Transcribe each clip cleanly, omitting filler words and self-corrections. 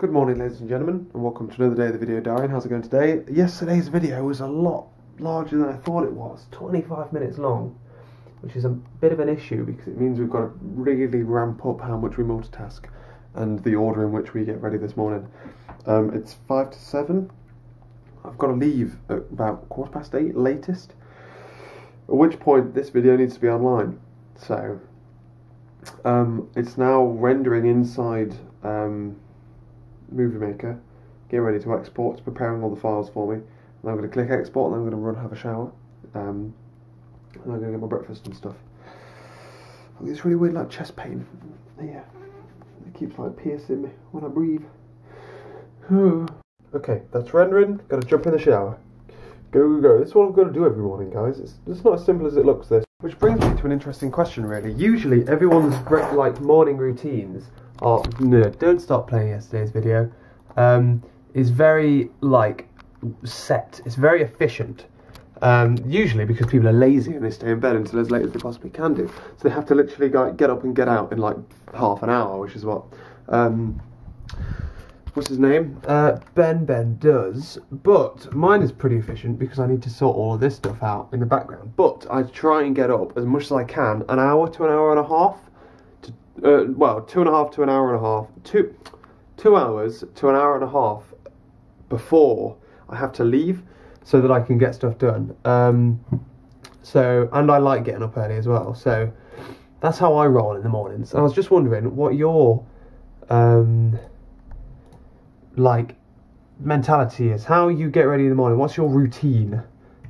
Good morning, ladies and gentlemen, and welcome to another day of the video diary. How's it going today? Yesterday's video was a lot larger than I thought it was, 25 minutes long, which is a bit of an issue because it means we've got to really ramp up how much we multitask and the order in which we get ready this morning. It's 5 to 7. I've got to leave at about 8:15 latest, at which point this video needs to be online. So it's now rendering inside Movie Maker, getting ready to export. It's preparing all the files for me, and I'm going to click export, and then I'm going to run, have a shower, and I'm going to get my breakfast and stuff. I get this really weird like chest pain. Yeah, it keeps like piercing me when I breathe. Okay, that's rendering. Got to jump in the shower. Go. This is what I've got to do every morning, guys. It's not as simple as it looks. This, which brings me to an interesting question, really. Usually, everyone's like morning routines are no. Don't stop playing yesterday's video. Is very like set. It's very efficient. Usually because people are lazy and they stay in bed until as late as they possibly can do. So they have to literally get up and get out in like half an hour, which is what what's his name? Ben does. But mine is pretty efficient because I need to sort all of this stuff out in the background. But I try and get up as much as I can, an hour to an hour and a half. Well, 2.5 to an hour and a half. 2 hours to an hour and a half before I have to leave, so that I can get stuff done. And I like getting up early as well. So that's how I roll in the mornings. And I was just wondering what your like mentality is, how you get ready in the morning. What's your routine?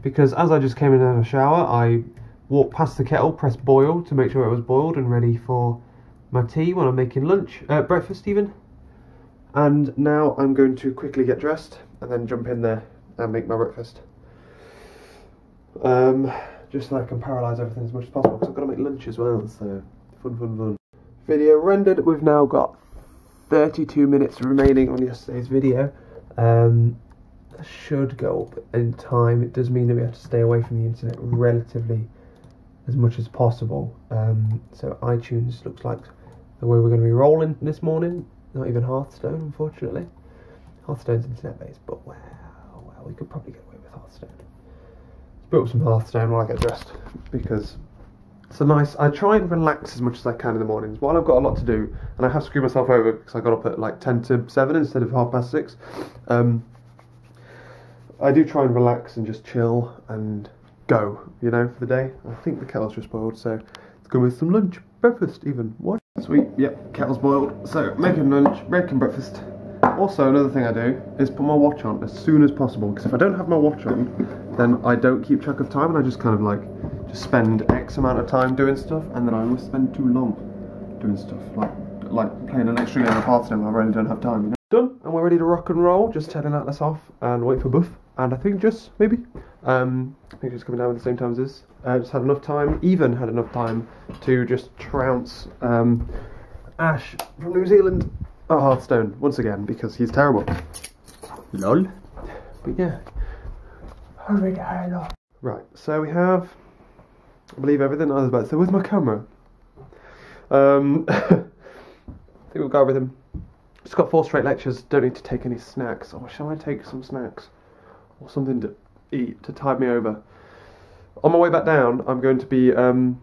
Because as I just came in and had a shower, I walked past the kettle, pressed boil to make sure it was boiled and ready for my tea when I'm making lunch, breakfast even. And now I'm going to quickly get dressed and then jump in there and make my breakfast. Just so I can paralyse everything as much as possible, because I've got to make lunch as well, so fun. Video rendered. We've now got 32 minutes remaining on yesterday's video. That should go up in time. It does mean that we have to stay away from the internet relatively as much as possible. So iTunes looks like the way we're going to be rolling this morning. Not even Hearthstone, unfortunately. Hearthstone's internet-based, but well, we could probably get away with Hearthstone. Let's put up some Hearthstone while I get dressed, because it's a nice... I try and relax as much as I can in the mornings, while I've got a lot to do, and I have screwed myself over because I got up at like 10 to 7 instead of 6:30. I do try and relax and just chill and go, you know, for the day. I think the kettle's just boiled, so let's go with some lunch, breakfast even. What? Sweet, yep, kettle's boiled. So, making lunch, making breakfast. Also, another thing I do is put my watch on as soon as possible, because if I don't have my watch on, then I don't keep track of time, and I just kind of like, just spend X amount of time doing stuff, and then I always spend too long doing stuff, like playing an extra game of Hearthstone when I really don't have time, you know? Done, and we're ready to rock and roll. Just telling Atlas off and wait for Beth, and I think Jess, maybe. I think she's coming down at the same time as this. Just had enough time, had enough time to just trounce Ash from New Zealand at Hearthstone once again, because he's terrible. Lol. But yeah. Right, so we have, I believe, everything I was about to say. Where's my camera? I think we've got everything. Just got 4 straight lectures, don't need to take any snacks. Or shall I take some snacks? Or something to eat to tide me over? On my way back down, I'm going to be, I'm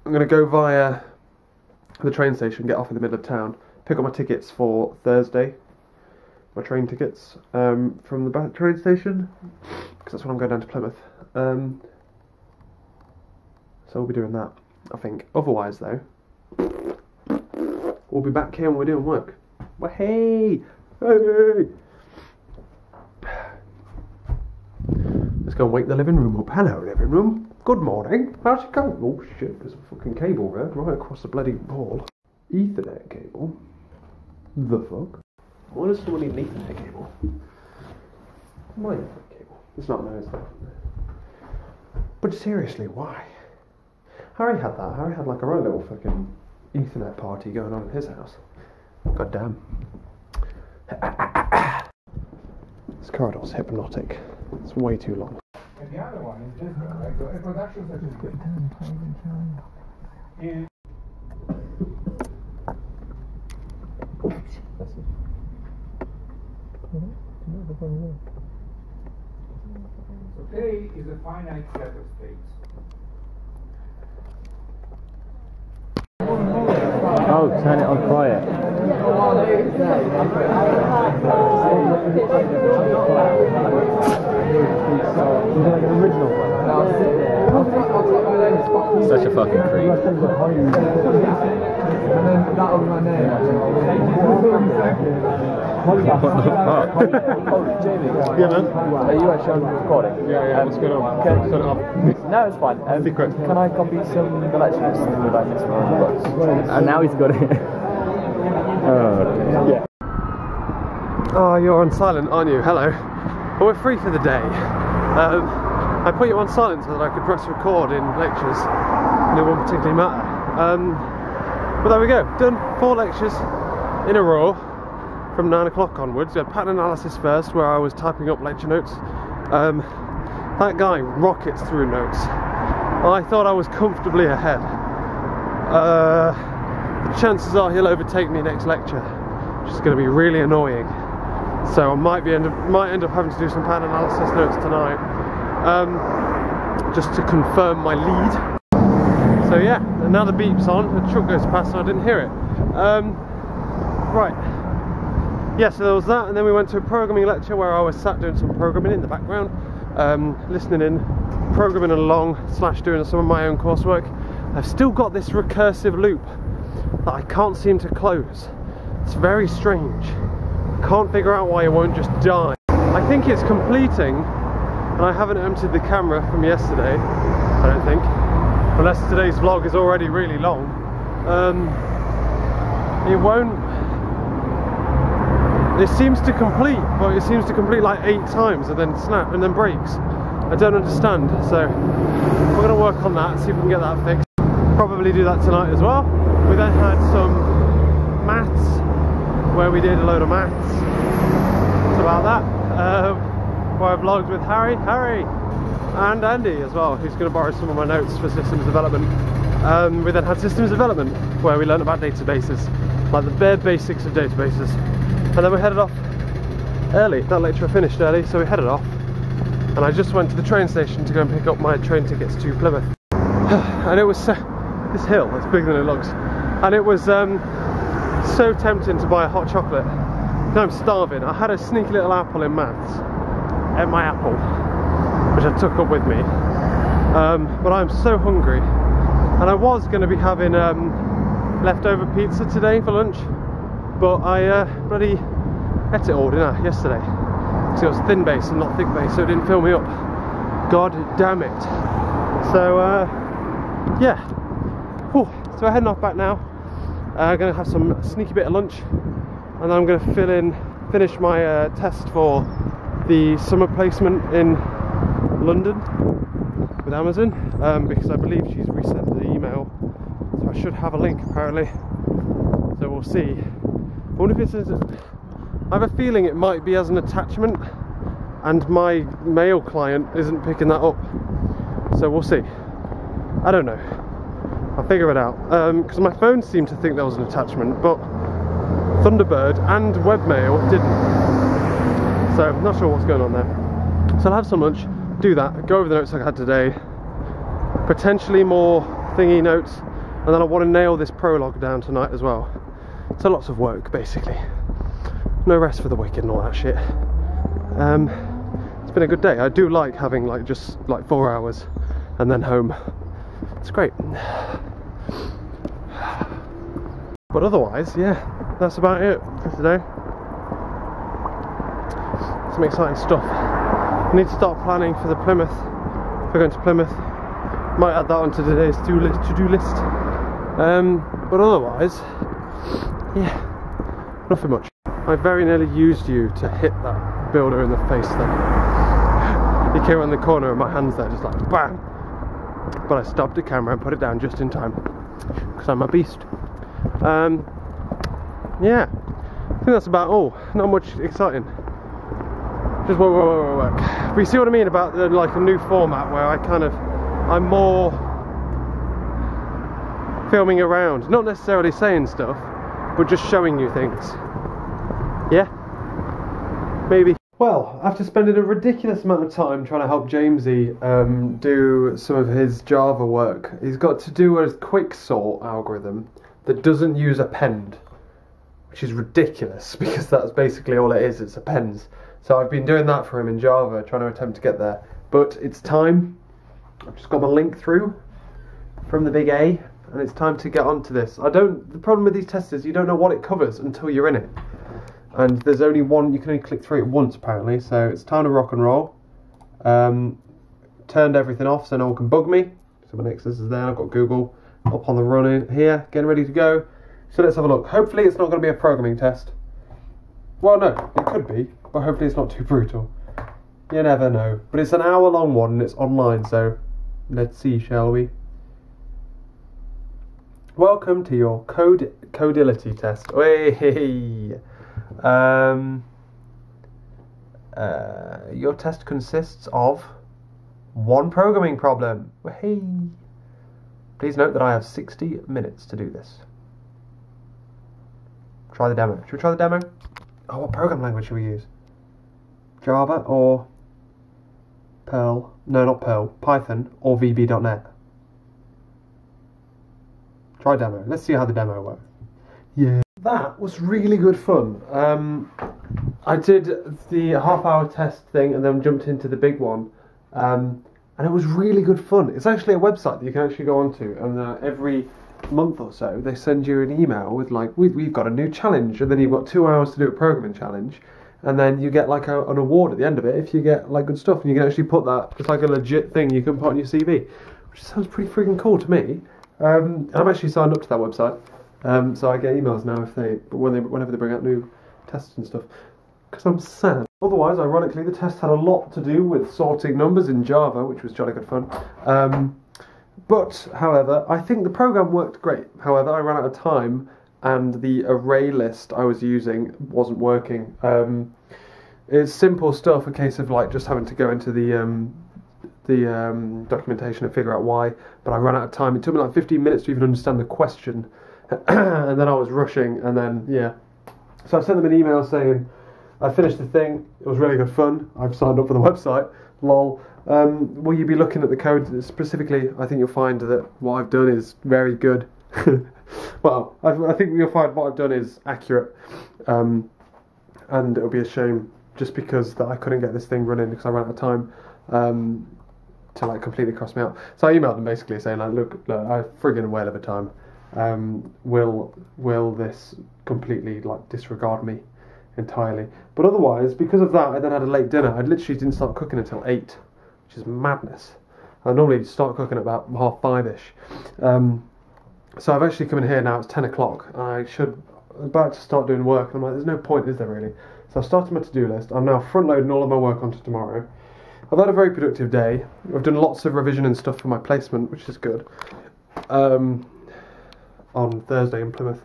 going to go via the train station, get off in the middle of town, pick up my tickets for Thursday, my train tickets, from the train station, because that's when I'm going down to Plymouth. So we'll be doing that, I think. Otherwise, though, we'll be back here when we're doing work. Well, hey! Let's go and wake the living room up. Hello, living room. Good morning. How's it going? Oh shit, there's a fucking cable right across the bloody wall. Ethernet cable? The fuck? Why does someone need an Ethernet cable? My Ethernet cable. It's not nice though. But seriously, why? Harry had that. Harry had like a right little fucking Ethernet party going on in his house. God damn. This corridor's hypnotic. It's way too long. And the other one is different, right? So a production certificate is... So A is a finite set of states. Oh, turn it on quiet. Such a fucking creep. And then that'll be my name. What the fuck? Jamie, Yeah, man. are you actually on recording? Yeah, what's going on? Can, Turn it off. no, it's fine. Secret. Can I copy some lectures with like this one? And now he's got it. Oh, Yeah. Oh, you're on silent, aren't you? Hello. Well, we're free for the day. I put you on silent so that I could press record in lectures, and it won't particularly matter. But there we go. Done 4 lectures in a row from 9 o'clock onwards. We had pattern analysis first, where I was typing up lecture notes. That guy rockets through notes. I thought I was comfortably ahead. Chances are he'll overtake me next lecture, which is going to be really annoying. So I might end up having to do some pattern analysis notes tonight, just to confirm my lead. So yeah, and now the beep's on. The truck goes past, so I didn't hear it. Right. Yeah, so there was that, and then we went to a programming lecture where I was sat doing some programming in the background, listening in, programming along / doing some of my own coursework. I've still got this recursive loop that I can't seem to close. It's very strange. Can't figure out why it won't just die. I think it's completing, and I haven't emptied the camera from yesterday, I don't think, unless today's vlog is already really long. It won't. It seems to complete, but it seems to complete like 8 times and then snap and then breaks. I don't understand, so we're going to work on that, see if we can get that fixed. Probably do that tonight as well. We then had some maths, where we did a load of maths. It's about that. Where I vlogged with Harry, and Andy as well, who's going to borrow some of my notes for systems development. We then had systems development, where we learned about databases, like the bare basics of databases. And then we headed off early. That lecture finished early, so we headed off. And I just went to the train station to go and pick up my train tickets to Plymouth. And it was this hill, it's bigger than it looks. And it was so tempting to buy a hot chocolate. Now I'm starving. I had a sneaky little apple in maths. Ate my apple, which I took up with me. But I'm so hungry. And I was going to be having leftover pizza today for lunch. But I bloody ate it all, didn't I, yesterday. So it was thin base and not thick base, so it didn't fill me up. God damn it. So, yeah. Whew. So we're heading off back now. I'm going to have some sneaky bit of lunch, and then I'm going to finish my test for the summer placement in London with Amazon, because I believe she's resent the email, so I should have a link apparently. So we'll see. I wonder if it's. I have a feeling it might be as an attachment, and my mail client isn't picking that up. So we'll see. I don't know. I'll figure it out, because my phone seemed to think there was an attachment, but Thunderbird and webmail didn't. So I'm not sure what's going on there. So I'll have some lunch, do that, go over the notes I had today, potentially more thingy notes, and then I want to nail this prologue down tonight as well. So lots of work basically. No rest for the wicked and all that shit. It's been a good day. I do like having like just like 4 hours and then home. It's great. But otherwise, yeah, that's about it for today. Some exciting stuff. I need to start planning for the Plymouth. If we're going to Plymouth, might add that onto today's to-do list. But otherwise, yeah, nothing much. I very nearly used you to hit that builder in the face then. He came around the corner and my hands there just like bang. But I stopped the camera and put it down just in time, because I'm a beast. Yeah, I think that's about all. Not much exciting. Just work. But you see what I mean about the, like a new format where I'm more filming around, not necessarily saying stuff, but just showing you things. Yeah, maybe. Well, after spending a ridiculous amount of time trying to help Jamesy do some of his Java work, he's got to do a quick sort algorithm that doesn't use append, which is ridiculous because that's basically all it is, it's appends. So I've been doing that for him in Java, trying to attempt to get there. But it's time. I've just got my link through from the big A, and it's time to get onto this. The problem with these tests is you don't know what it covers until you're in it. And there's only one, you can only click through it once apparently, so it's time to rock and roll. Turned everything off so no one can bug me. So my Nexus is there, I've got Google up on the run here, getting ready to go. So let's have a look. Hopefully it's not going to be a programming test. Well, no, it could be, but hopefully it's not too brutal. You never know. But it's an hour-long one and it's online, so let's see, shall we? Welcome to your codility test. Hey. Your test consists of one programming problem. Hey. Please note that I have 60 minutes to do this. Try the demo. Should we try the demo? Oh, what program language should we use? Java or Perl? No, not Perl. Python or VB.NET. Try demo. Let's see how the demo works. Yeah. That was really good fun. I did the half-hour test thing and then jumped into the big one. And it was really good fun. It's actually a website that you can actually go onto, and every month or so they send you an email with like, we've got a new challenge, and then you've got 2 hours to do a programming challenge, and then you get like an award at the end of it if you get like good stuff, and you can actually put that, it's like a legit thing you can put on your CV, which sounds pretty freaking cool to me. I'm actually signed up to that website, so I get emails now whenever they bring out new tests and stuff, because I'm sad. Otherwise, ironically, the test had a lot to do with sorting numbers in Java, which was jolly good fun. But, however, I think the program worked great. However, I ran out of time, and the array list I was using wasn't working. It's simple stuff, a case of like just having to go into the documentation and figure out why. But I ran out of time. It took me like 15 minutes to even understand the question, and then I was rushing, and then yeah. So I sent them an email saying I finished the thing. It was really good fun. I've signed up for the website. Lol. Will you be looking at the code specifically? I think you'll find that what I've done is very good. Well, I think you'll find what I've done is accurate, and it'll be a shame just because that I couldn't get this thing running because I ran out of time to like completely cross me out. So I emailed them basically saying like, look I friggin' whale of a time. Will this completely like disregard me entirely? But otherwise, because of that, I then had a late dinner. I literally didn't start cooking until 8, which is madness. I normally start cooking at about 5:30ish. So I've actually come in here now. It's 10 o'clock. I'm about to start doing work, and I'm like, there's no point, is there really? So I've started my to-do list. I'm now front-loading all of my work onto tomorrow. I've had a very productive day. I've done lots of revision and stuff for my placement, which is good. On Thursday in Plymouth,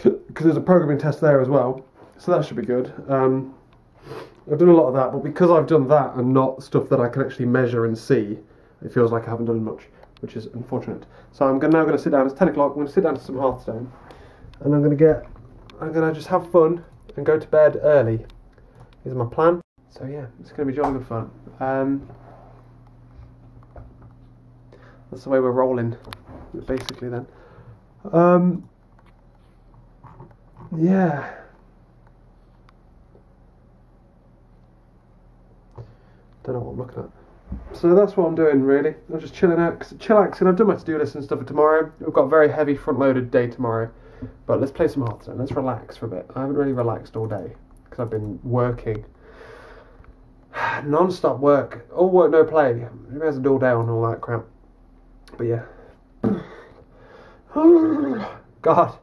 because there's a programming test there as well. So that should be good. I've done a lot of that, but because I've done that and not stuff that I can actually measure and see, it feels like I haven't done much, which is unfortunate. So I'm now going to sit down. It's 10 o'clock. I'm going to sit down to some Hearthstone, and I'm going to just have fun and go to bed early. Is my plan. So yeah, it's going to be jolly good fun. That's the way we're rolling, basically. Then, yeah. Don't know what I'm looking at. So that's what I'm doing really. I'm just chillaxing. I've done my to-do list and stuff for tomorrow. We've got a very heavy front-loaded day tomorrow. But let's play some Hearthstone. Let's relax for a bit. I haven't really relaxed all day because I've been working. Non-stop work. All work, no play. Maybe has a dull day and all that crap. But yeah. God.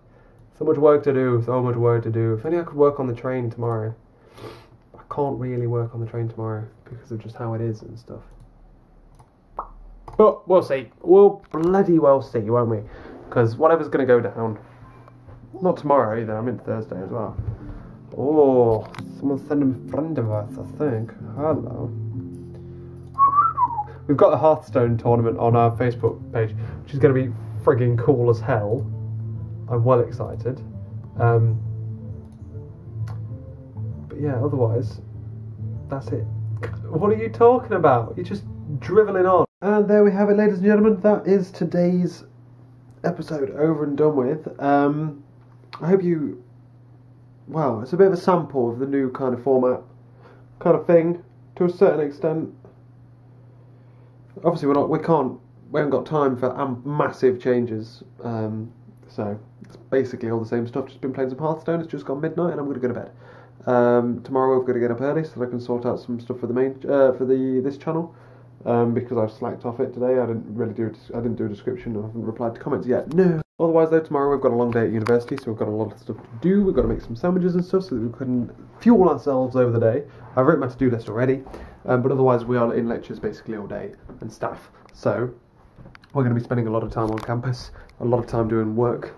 So much work to do. So much work to do. If only I could work on the train tomorrow. I can't really work on the train tomorrow because of just how it is and stuff. But we'll see. We'll bloody well see, won't we? Because whatever's going to go down. Not tomorrow either. I'm in Thursday as well. Oh, someone's sending a friend of us, I think. Hello. We've got the Hearthstone tournament on our Facebook page, which is going to be frigging cool as hell. I'm well excited. But yeah, otherwise, That's it. What are you talking about? You're just drivelling on. And there we have it, ladies and gentlemen. That is today's episode over and done with. I hope you... Well, it's a bit of a sample of the new kind of format kind of thing, to a certain extent. Obviously, we haven't got time for massive changes. So it's basically all the same stuff. Just been playing some Hearthstone. It's just gone midnight, and I'm going to go to bed. Tomorrow we've got to get up early so that I can sort out some stuff for the main this channel. Because I've slacked off it today. I didn't do a description. I haven't replied to comments yet. No. Otherwise, though, tomorrow we've got a long day at university, so we've got a lot of stuff to do. We've got to make some sandwiches and stuff so that we can fuel ourselves over the day. I've written my to-do list already, but otherwise we are in lectures basically all day and stuff. So we're going to be spending a lot of time on campus, a lot of time doing work.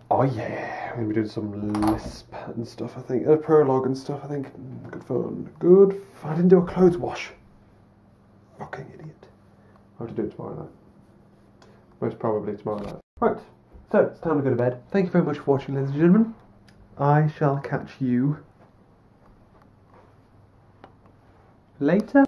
Oh yeah, we're going to be doing some Lisp and stuff, I think. Prologue and stuff, I think. Good fun. Good fun. I didn't do a clothes wash. Fucking idiot. I'll have to do it tomorrow night. Most probably tomorrow night. Right, so it's time to go to bed. Thank you very much for watching, ladies and gentlemen. I shall catch you later.